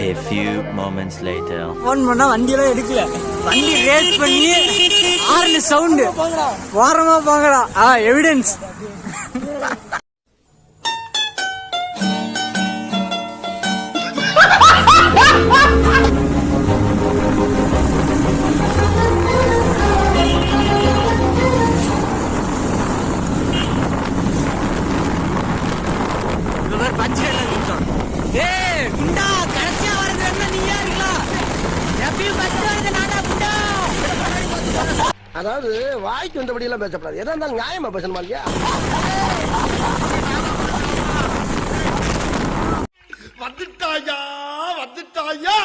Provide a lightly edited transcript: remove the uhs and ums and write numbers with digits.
A few moments later. Phone பண்ணா வண்டியெல்லாம் எடுக்கல. வண்டி ரேஸ் பண்ணி ஹார்ன் சவுண்ட் வாரமா போங்கடா. எவிடன்ஸ். அதாவது வாய்க்கு வந்தபடி எல்லாம் பேசப்படாது. எதா இருந்தாலும் நியாயமா பேசணுமா இல்லையா? வந்துட்டாயா வந்துட்டாயா.